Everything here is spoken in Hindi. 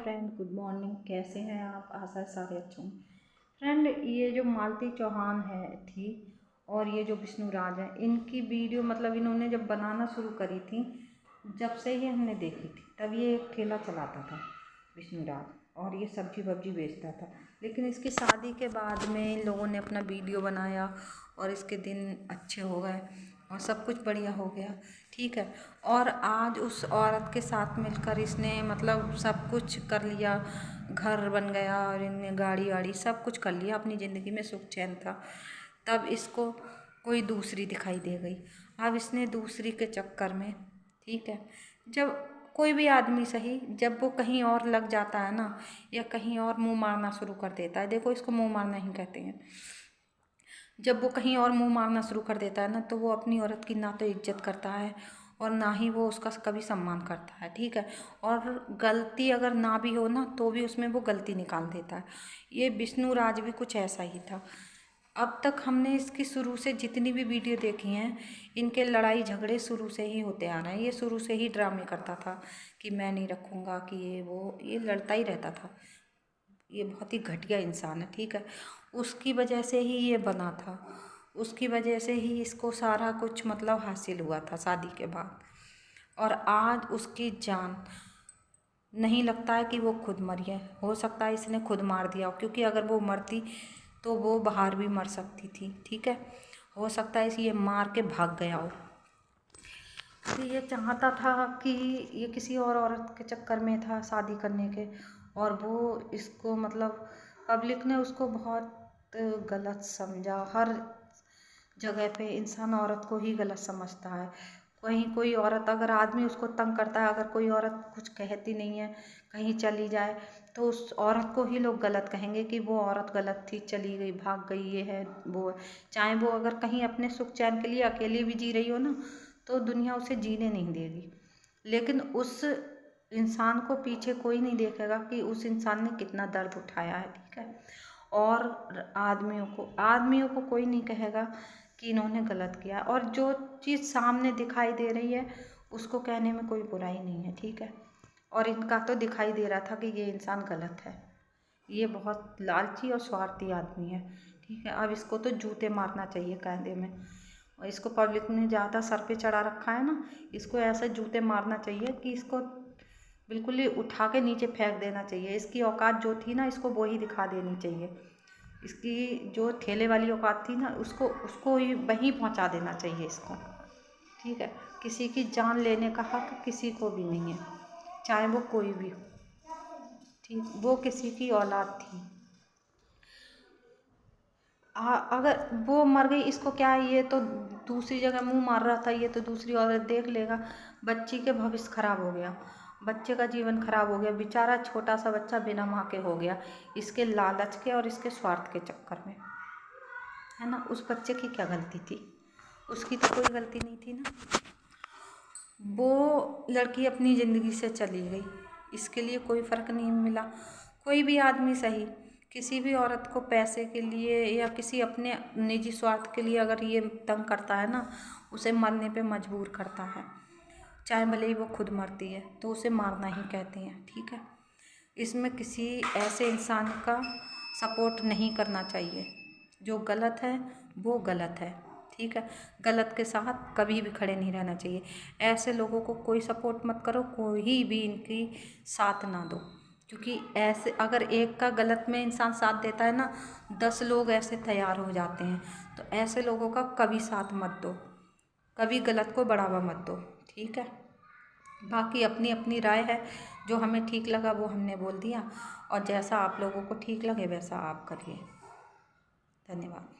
Friend, good morning. कैसे हैं आप? आशा है सारे अच्छे होंगे। फ्रेंड, ये जो मालती चौहान है थी और ये जो विष्णुराज है, इनकी वीडियो मतलब इन्होंने जब बनाना शुरू करी थी, जब से ही हमने देखी थी, तब ये एक ठेला चलाता था विष्णुराज, और ये सब्जी वब्जी बेचता था। लेकिन इसकी शादी के बाद में इन लोगों ने अपना वीडियो बनाया और इसके दिन अच्छे हो गए और सब कुछ बढ़िया हो गया, ठीक है। और आज उस औरत के साथ मिलकर इसने मतलब सब कुछ कर लिया, घर बन गया और इनने गाड़ी वाड़ी सब कुछ कर लिया, अपनी ज़िंदगी में सुख चैन था। तब इसको कोई दूसरी दिखाई दे गई। अब इसने दूसरी के चक्कर में, ठीक है, जब कोई भी आदमी सही, जब वो कहीं और लग जाता है ना, या कहीं और मुंह मारना शुरू कर देता है, देखो इसको मुंह मारना ही कहते हैं, जब वो कहीं और मुंह मारना शुरू कर देता है ना, तो वो अपनी औरत की ना तो इज्जत करता है और ना ही वो उसका कभी सम्मान करता है, ठीक है। और गलती अगर ना भी हो ना, तो भी उसमें वो गलती निकाल देता है। ये विष्णुराज भी कुछ ऐसा ही था। अब तक हमने इसकी शुरू से जितनी भी वीडियो देखी हैं, इनके लड़ाई झगड़े शुरू से ही होते आ रहे हैं। ये शुरू से ही ड्रामे करता था कि मैं नहीं रखूँगा, कि ये लड़ता ही रहता था। ये बहुत ही घटिया इंसान है, ठीक है। उसकी वजह से ही ये बना था, उसकी वजह से ही इसको सारा कुछ मतलब हासिल हुआ था शादी के बाद। और आज उसकी जान नहीं लगता है कि वो खुद मरी है। हो सकता है इसने खुद मार दिया हो, क्योंकि अगर वो मरती तो वो बाहर भी मर सकती थी, ठीक है। हो सकता है ये मार के भाग गया हो। तो ये चाहता था कि ये किसी और औरत के चक्कर में था शादी करने के, और वो इसको मतलब पब्लिक ने उसको बहुत गलत समझा। हर जगह पे इंसान औरत को ही गलत समझता है। कहीं कोई औरत, अगर आदमी उसको तंग करता है, अगर कोई औरत कुछ कहती नहीं है, कहीं चली जाए, तो उस औरत को ही लोग गलत कहेंगे कि वो औरत गलत थी, चली गई, भाग गई, ये है वो है। चाहे वो अगर कहीं अपने सुख चैन के लिए अकेली भी जी रही हो ना, तो दुनिया उसे जीने नहीं देगी। लेकिन उस इंसान को पीछे कोई नहीं देखेगा कि उस इंसान ने कितना दर्द उठाया है, ठीक है। और आदमियों को कोई नहीं कहेगा कि इन्होंने गलत किया, और जो चीज़ सामने दिखाई दे रही है उसको कहने में कोई बुराई नहीं है, ठीक है। और इनका तो दिखाई दे रहा था कि ये इंसान गलत है, ये बहुत लालची और स्वार्थी आदमी है, ठीक है। अब इसको तो जूते मारना चाहिए कायदे में, और इसको पब्लिक ने ज़्यादा सर पे चढ़ा रखा है ना, इसको ऐसे जूते मारना चाहिए कि इसको बिल्कुल ही उठा के नीचे फेंक देना चाहिए। इसकी औकात जो थी ना, इसको वो ही दिखा देनी चाहिए। इसकी जो ठेले वाली औकात थी ना, उसको ही वहीं पहुंचा देना चाहिए इसको, ठीक है। किसी की जान लेने का हक किसी को भी नहीं है, चाहे वो कोई भी हो, ठीक। वो किसी की औलाद थी। अगर वो मर गई, इसको क्या है, ये तो दूसरी जगह मुंह मार रहा था, ये तो दूसरी औरत देख लेगा। बच्ची के भविष्य खराब हो गया, बच्चे का जीवन खराब हो गया, बेचारा छोटा सा बच्चा बिना माँ के हो गया, इसके लालच के और इसके स्वार्थ के चक्कर में, है ना। उस बच्चे की क्या गलती थी? उसकी तो कोई गलती नहीं थी ना। वो लड़की अपनी ज़िंदगी से चली गई, इसके लिए कोई फ़र्क नहीं मिला। कोई भी आदमी सही, किसी भी औरत को पैसे के लिए या किसी अपने निजी स्वार्थ के लिए अगर ये तंग करता है ना, उसे मरने पे मजबूर करता है, चाहे भले ही वो खुद मरती है, तो उसे मारना ही कहते हैं, ठीक है। इसमें किसी ऐसे इंसान का सपोर्ट नहीं करना चाहिए। जो गलत है वो गलत है, ठीक है। गलत के साथ कभी भी खड़े नहीं रहना चाहिए। ऐसे लोगों को कोई सपोर्ट मत करो, कोई भी इनकी साथ ना दो, क्योंकि ऐसे अगर एक का गलत में इंसान साथ देता है ना, 10 लोग ऐसे तैयार हो जाते हैं। तो ऐसे लोगों का कभी साथ मत दो, कभी गलत को बढ़ावा मत दो, ठीक है। बाकी अपनी अपनी राय है, जो हमें ठीक लगा वो हमने बोल दिया, और जैसा आप लोगों को ठीक लगे वैसा आप करिए। धन्यवाद।